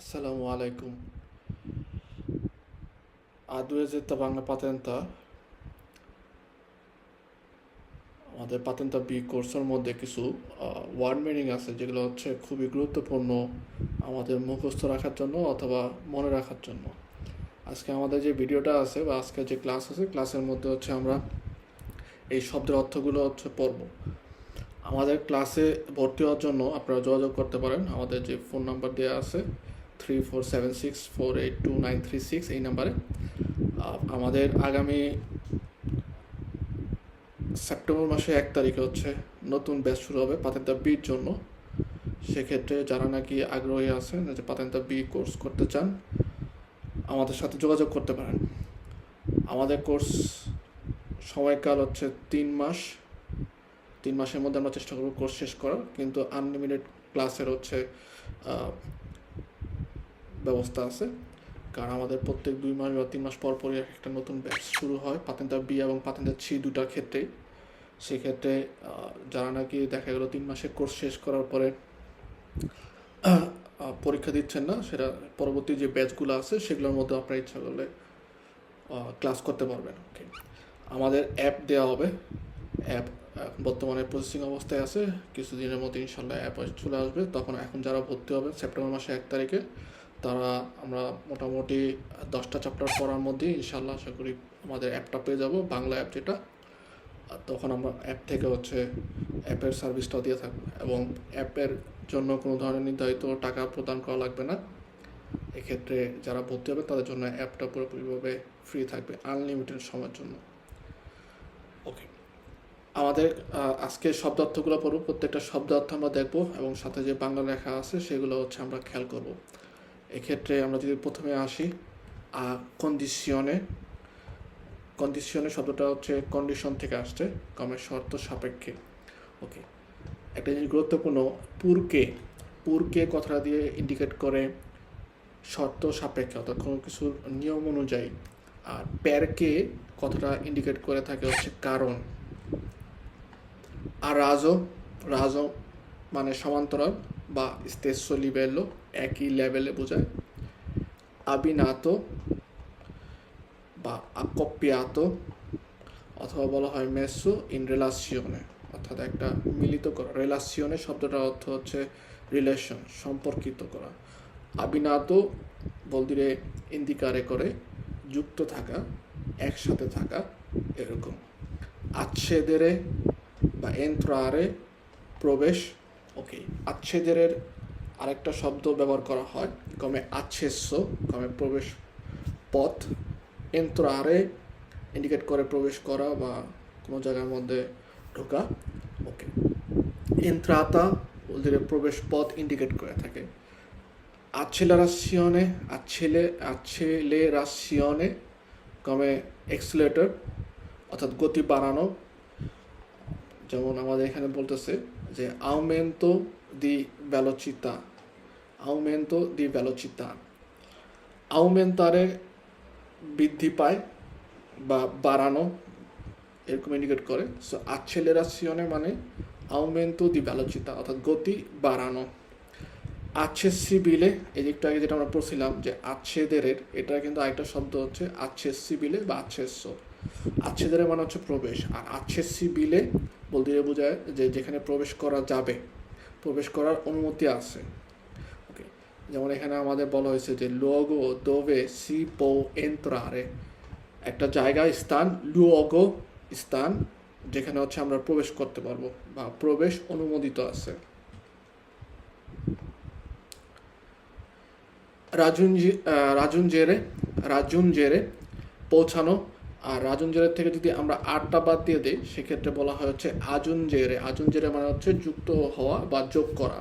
Assalamu alaikum. আদুয়েজেতা Bangla পাতেন্তা আমাদের পাতেন্তা B কোর্সের মধ্যে কিছু ওয়ার্ড মিনিং আছে যেগুলো হচ্ছে খুবই গুরুত্বপূর্ণ আমাদের মুখস্থ রাখার জন্য অথবা মনে রাখার জন্য। আজকে আমাদের যে ভিডিওটা আছে বা আজকে যে ক্লাস আছে ক্লাসের মধ্যে হচ্ছে আমরা এই শব্দের অর্থগুলো হচ্ছে পড়ব। আমাদের ক্লাসে ভর্তি হওয়ার জন্য আপনারা যোগাযোগ করতে পারেন, আমাদের যে ফোন নাম্বার দেওয়া আছে 3476482936 এই নাম্বারে। আমাদের আগামী সেপ্টেম্বর মাসে 1 তারিখে হচ্ছে নতুন ব্যাচ শুরু হবে পাতেন্তা বির জন্য। সেক্ষেত্রে যারা নাকি আগ্রহী আছেন যে পাতেন্তা বি কোর্স করতে চান আমাদের সাথে যোগাযোগ করতে পারেন। আমাদের কোর্স সময়কাল হচ্ছে 3 মাস। 3 মাসের মধ্যে আমরা চেষ্টা করব কোর্স শেষ করার, কিন্তু আনলিমিটেড ক্লাসের হচ্ছে ব্যবস্থা আছে, কারণ আমাদের প্রত্যেক 2 মাস বা 3 মাস পর পরই একটা নতুন ব্যাচ শুরু হয় পাতেন্তা বি এবং পাতেন্তা সি দুটার ক্ষেত্রেই। সেক্ষেত্রে যারা নাকি দেখা গেল 3 মাসের কোর্স শেষ করার পরে পরীক্ষা দিচ্ছেন না, সেটা পরবর্তী যে ব্যাচগুলো আছে সেগুলোর মধ্যে আপনার ইচ্ছা করলে ক্লাস করতে পারবেন। ওকে, আমাদের অ্যাপ দেওয়া হবে। অ্যাপ বর্তমানে প্রসেসিং অবস্থায় আছে, কিছুদিনের মধ্যে ইনশাল্লাহ অ্যাপ চলে আসবে। তখন এখন যারা ভর্তি হবে সেপ্টেম্বর মাসে 1 তারিখে, তারা আমরা মোটামুটি 10টা চ্যাপ্টার পড়ার মধ্যে ইনশাল্লাহ আশা করি আমাদের অ্যাপটা পেয়ে যাব, বাংলা অ্যাপ যেটা। আর তখন আমরা অ্যাপ থেকে হচ্ছে অ্যাপের সার্ভিসটাও দিয়ে থাকবো, এবং অ্যাপের জন্য কোনো ধরনের নির্ধারিত টাকা প্রদান করা লাগবে না। এক্ষেত্রে যারা ভর্তি হবে তাদের জন্য অ্যাপটা পুরোপুরিভাবে ফ্রি থাকবে আনলিমিটেড সময়ের জন্য। ওকে, আমাদের আজকে শব্দার্থগুলো পড়ব। প্রত্যেকটা শব্দার্থ আমরা দেখব এবং সাথে যে বাংলা লেখা আছে সেগুলো হচ্ছে আমরা খেয়াল করব। এক্ষেত্রে আমরা যদি প্রথমে আসি কন্ডিশনে। কন্ডিশনে শব্দটা হচ্ছে কন্ডিশন থেকে আসছে, কমের শর্ত সাপেক্ষে। ওকে, একটা জিনিস গুরুত্বপূর্ণ, পুরকে। পুরকে কথাটা দিয়ে ইন্ডিকেট করে শর্ত সাপেক্ষে, অর্থাৎ কোনো কিছুর নিয়ম অনুযায়ী। আর প্যারকে কথাটা ইন্ডিকেট করে থাকে হচ্ছে কারণ। আর রাজো, রাজো মানে সমান্তরাল বা স্তেসো লিবেলো, একই লেভেলে বোঝায়। আবিনাতো বা আকপ্পিয়াতো, অথবা বলা হয় মেসো ইন রিলাসিওনে, অর্থাৎ একটা মিলিত করা। রিলাসিওনে শব্দটার অর্থ হচ্ছে রিলেশন, সম্পর্কিত করা। আবিনাতো বলদিরে ইন্দিকারে করে যুক্ত থাকা, একসাথে থাকা, এরকম। আচ্ছেদেরে বা এন্ত্রারে প্রবেশ। ওকে, আচ্ছেদের আরেকটা শব্দ ব্যবহার করা হয়, কমে আচ্ছেস্য, কমে প্রবেশ পথ। এন্ত্রারে ইন্ডিকেট করে প্রবেশ করা বা কোনো জায়গার মধ্যে ঢোকা। ওকে, এন্ত্রাতা বলতে প্রবেশ পথ ইন্ডিকেট করে থাকে। accelerazione, accelerazione কমে এক্সিলেটর, অর্থাৎ গতি বাড়ানো। যেমন আমাদের এখানে বলতেছে যে aumento di velocità, aumento di velocità। aumentare বৃদ্ধি পায় বা বাড়ানো, এরকম ইন্ডিকেট করে। সো accelerazione মানে aumento di velocità, অর্থাৎ গতি বাড়ানো। accessibile, এই দিকটা আগে যেটা আমরা পড়ছিলাম যে আচ্ছেদের, এটা কিন্তু আরেকটা শব্দ হচ্ছে accessibile বা accesso। আচ্ছেদের মানে হচ্ছে প্রবেশ, আর accessibile বলতে বোঝায় যে যেখানে প্রবেশ করা যাবে, প্রবেশ করার অনুমতি আছে। ওকে, যেমন এখানে আমাদের বলা হয়েছে যে luogo dove si può entrare, একটা জায়গা, স্থান। luogo স্থান যেখানে হচ্ছে আমরা প্রবেশ করতে পারবো বা প্রবেশ অনুমোদিত আছে। রাজুনজেরে, রাজুনজেরে পৌঁছানো। আর রাজুনজেরের থেকে যদি আমরা আটটা বাদ দিয়ে দিই সেক্ষেত্রে বলা হয় হচ্ছে আজুনজেরে। আজুনজেরে মানে হচ্ছে যুক্ত হওয়া বা যোগ করা।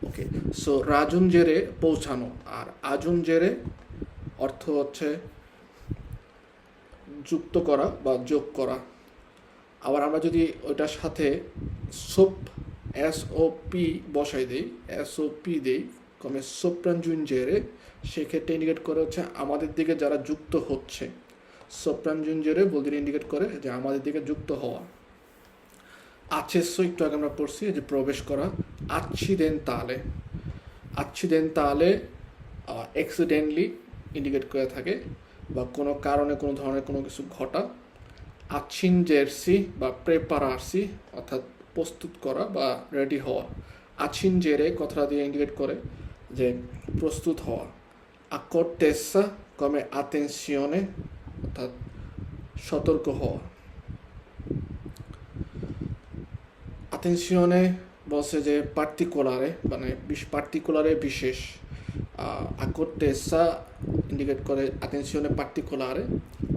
ওকে, সো রাজুনজেরে পৌঁছানো, আর আজুনজেরে অর্থ হচ্ছে যুক্ত করা বা যোগ করা। আবার আমরা যদি ওইটার সাথে সোপ, SOP বসাই দিই, SOP দিই, কমে সোপ্রাঞ্জুনজেরে, সেক্ষেত্রে ইন্ডিকেট করে হচ্ছে আমাদের দিকে যারা যুক্ত হচ্ছে। সোপ্রাঞ্জুনজেরে বলতে ইন্ডিকেট করে যে আমাদের দিকে যুক্ত হওয়া। accesso একটু আগে আমরা পড়ছি যে প্রবেশ করা। accidentale, accidentale অ্যাক্সিডেন্টলি ইন্ডিকেট করে থাকে বা কোনো কারণে কোনো ধরনের কোনো কিছু ঘটা। আচিনজেরসি বা প্রেপারাসি অর্থাৎ প্রস্তুত করা বা রেডি হওয়া। আচিনজেরে কথাটা দিয়ে ইন্ডিকেট করে যে প্রস্তুত হওয়া। accortezza come attenzione অর্থাৎ সতর্ক হওয়া। attenzione বলছে যে পার্টিকুলারে মানে পার্টিকুলারে বিশেষ। accortezza ইন্ডিকেট করে attenzione particolare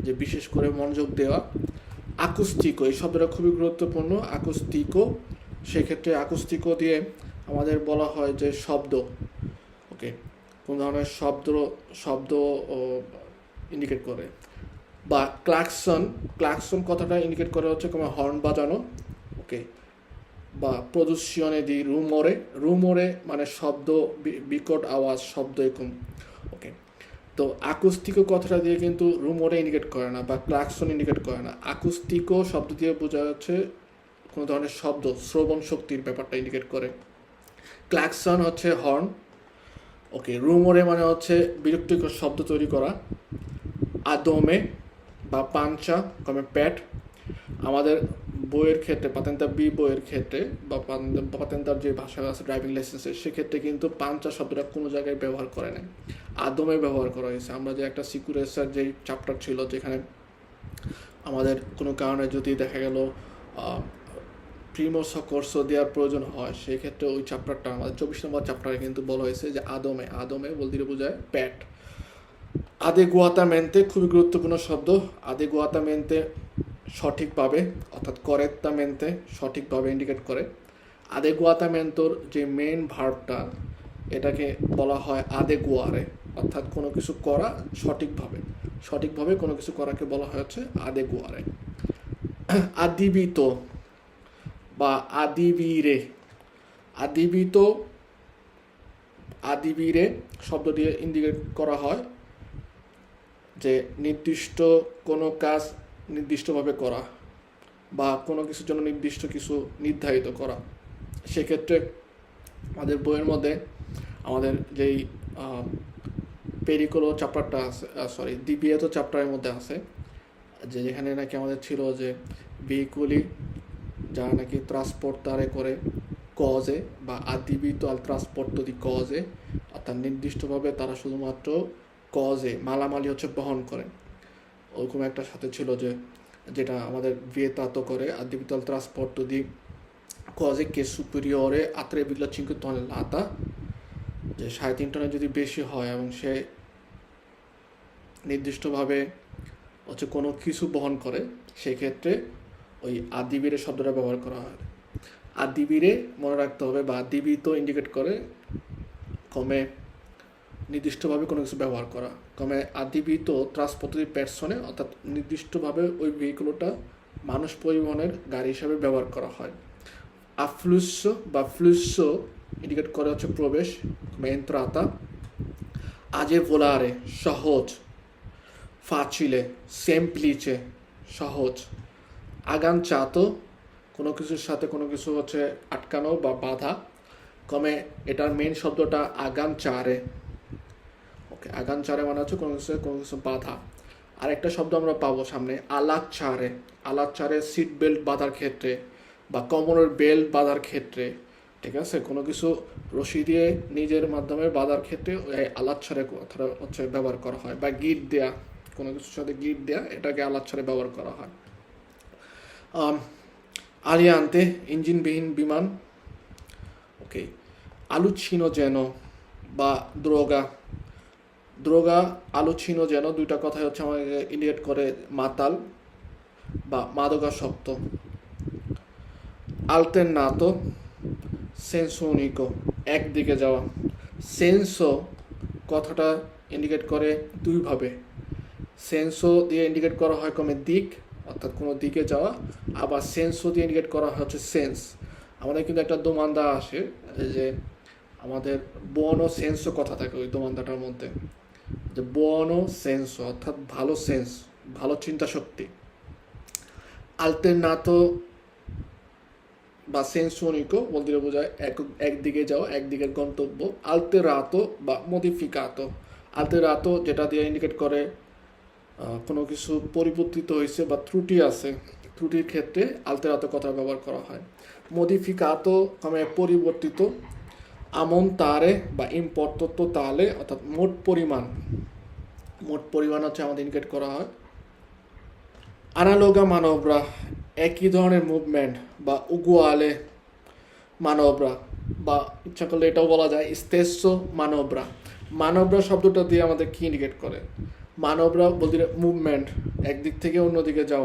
যে বিশেষ করে মনোযোগ দেওয়া। আকুস্টিকো এই শব্দটা খুবই গুরুত্বপূর্ণ। আকুস্টিকো সেক্ষেত্রে আকুস্টিকো দিয়ে আমাদের বলা হয় যে শব্দ, ওকে, কোন ধরনের শব্দ ইন্ডিকেট করে। বা ক্লাকসন কথাটা ইন্ডিকেট করে হচ্ছে কোনো হর্ন বাজানো, ওকে। বা প্রদূষণে দি রুমোরে মানে শব্দ, বিকট আওয়াজ, শব্দ এরকম, ওকে। তো আকুস্টিকো কথাটা দিয়ে কিন্তু রুমোরে ইন্ডিকেট করে না বা ক্লাকসন ইন্ডিকেট করে না। আকুস্টিকো শব্দ দিয়ে বোঝা যাচ্ছে কোনো ধরনের শব্দ, শ্রবণ শক্তির ব্যাপারটা ইন্ডিকেট করে। ক্লাকসন হচ্ছে হর্ন, ওকে। রুমোরে মানে হচ্ছে বিরক্তিকর শব্দ তৈরি করা। আদমে বা পাঞ্চা কমে প্যাট। আমাদের বইয়ের ক্ষেত্রে পাতেন্তা বি বইয়ের ক্ষেত্রে বা পাতেন্তার যে ভাষা আছে ড্রাইভিং লাইসেন্সের, সেক্ষেত্রে কিন্তু পাঞ্চা শব্দটা কোনো জায়গায় ব্যবহার করে নাই, আদমে ব্যবহার করা হয়েছে। আমরা যে একটা সিকিউরেসার যে চ্যাপ্টার ছিল যেখানে আমাদের কোনো কারণে যদি দেখা গেল প্রিমো সকর্সো দেওয়ার প্রয়োজন হয়, সেই ক্ষেত্রে ওই চ্যাপ্টারটা আমাদের 24 নম্বর চ্যাপ্টারে কিন্তু বলা হয়েছে যে আদমে বলতে বোঝায় প্যাট। আদেগুয়াতামেন্তে খুবই গুরুত্বপূর্ণ শব্দ। আদেগুয়াতামেন্তে সঠিকভাবে অর্থাৎ করেক্টামেন্তে সঠিকভাবে ইন্ডিকেট করে। আদেগুয়াতামেন্তোর যে মেন ভার্বটা এটাকে বলা হয় আদেগুয়ারে, অর্থাৎ কোনো কিছু করা সঠিকভাবে কোনো কিছু করাকে বলা হয় হচ্ছে আদেগুয়ারে। আদিবিত বা আদিবিরে শব্দ দিয়ে ইন্ডিকেট করা হয় যে নির্দিষ্ট কোনো কাজ নির্দিষ্টভাবে করা বা কোনো কিছুর জন্য নির্দিষ্ট কিছু নির্ধারিত করা। সেক্ষেত্রে আমাদের বইয়ের মধ্যে আমাদের যেই পেরিকোলো চ্যাপ্টারটা আছে, দিবিয়েতো চ্যাপ্টারের মধ্যে আছে যে যেখানে নাকি আমাদের ছিল যে ভেহিকুলি যারা নাকি ট্রান্সপোর্টারে করে কজে বা আদিবিত আল ট্রান্সপোর্টো দি কজে, অর্থাৎ নির্দিষ্টভাবে তারা শুধুমাত্র কজে মালামালি হচ্ছে বহন করে। ওরকম একটা সাথে ছিল যে যেটা আমাদের vietato করে addibito al trasporto di cose che è superiore a 3,5 tonnellata, যে 3.5 টনের যদি বেশি হয় এবং সে নির্দিষ্টভাবে হচ্ছে কোনো কিছু বহন করে, সেক্ষেত্রে ওই আদিবিরে শব্দটা ব্যবহার করা হয়। আদিবিরে মনে রাখতে হবে বা আদিবিত ইন্ডিকেট করে কমে নির্দিষ্টভাবে কোনো কিছু ব্যবহার করা। কমে আদিবিত ট্রান্সপোর্ট দি পারসনে অর্থাৎ নির্দিষ্টভাবে ওই ভেহিকুলটা মানুষ পরিবহনের গাড়ি হিসাবে ব্যবহার করা হয়। আফ্লুসো বা ফ্লুসো ইন্ডিকেট করে হচ্ছে প্রবেশ, কমে এন্ট্রাতা। আজে ভোলারে সহজ, ফাচিলে সেমপ্লিচে সহজ। আগানচাতো কোনো কিছুর সাথে কোনো কিছু হচ্ছে আটকানো বা বাধা, কমে এটার মেন শব্দটা আগানচারে, ওকে। আগানচারে মানে হচ্ছে কোনো কিছু বাধা। আরেকটা শব্দ আমরা পাবো সামনে আলাচ্চারে সিট বেল্ট বাঁধার ক্ষেত্রে বা কমরের বেল্ট বাঁধার ক্ষেত্রে, ঠিক আছে, কোনো কিছু রশি দিয়ে নিজের মাধ্যমে বাঁধার ক্ষেত্রে ওই আলাচ্চারে কথাটা হচ্ছে ব্যবহার করা হয়। বা গিট দেয়া, কোনো কিছুর সাথে গিট দেয়া, এটাকে আলাচ্চারে ব্যবহার করা হয়। আলিয়ান্তে ইঞ্জিনবিহীন বিমান, ওকে। আলুচিনোজেন বা দ্রোগা আলুচিনোজেন দুইটা কথাই হচ্ছে আমাকে ইন্ডিকেট করে মাতাল বা মাদকাসক্ত। আলতেরনাতো সেন্সো উনিকো একদিকে যাওয়া। সেন্সো কথাটা ইন্ডিকেট করে দুইভাবে। সেন্সো দিয়ে ইন্ডিকেট করা হয় কমে দিক অর্থাৎ কোনো দিকে যাওয়া, আবার সেন্সো দিয়ে ইন্ডিকেট করা হচ্ছে সেন্স। আমাদের কিন্তু একটা দোমান্দা আসে যে আমাদের বুওনো সেন্সো কথা থাকে ওই দোমান্দাটার মধ্যে, যে বুওনো সেন্সো অর্থাৎ ভালো সেন্স, ভালো চিন্তা শক্তি। আলতেরনাতো বা senso unico vuol dire বোঝায় একদিকে যাও, একদিকের গন্তব্য। alterato বা modificato, alterato যেটা দিয়ে ইন্ডিকেট করে কোনো কিছু পরিবর্তিত হয়েছে বা ত্রুটি আছে, ত্রুটির ক্ষেত্রে alterato কথা ব্যবহার করা হয়। modificato মানে পরিবর্তিত, ammontare বা importo totale অর্থাৎ মোট পরিমাণ হচ্ছে আমাদের ইন্ডিকেট করা হয়। আনালোগা মানবরা একই ধরনের মুভমেন্ট বা উগুয়ালে মানবরা, বা ইচ্ছা করলে এটাও বলা যায় স্তেসো মানবরা শব্দটা দিয়ে আমাদের কি ইন্ডিকেট করে? মানবরা বলতে মুভমেন্ট, একদিক থেকে অন্যদিকে যাওয়া।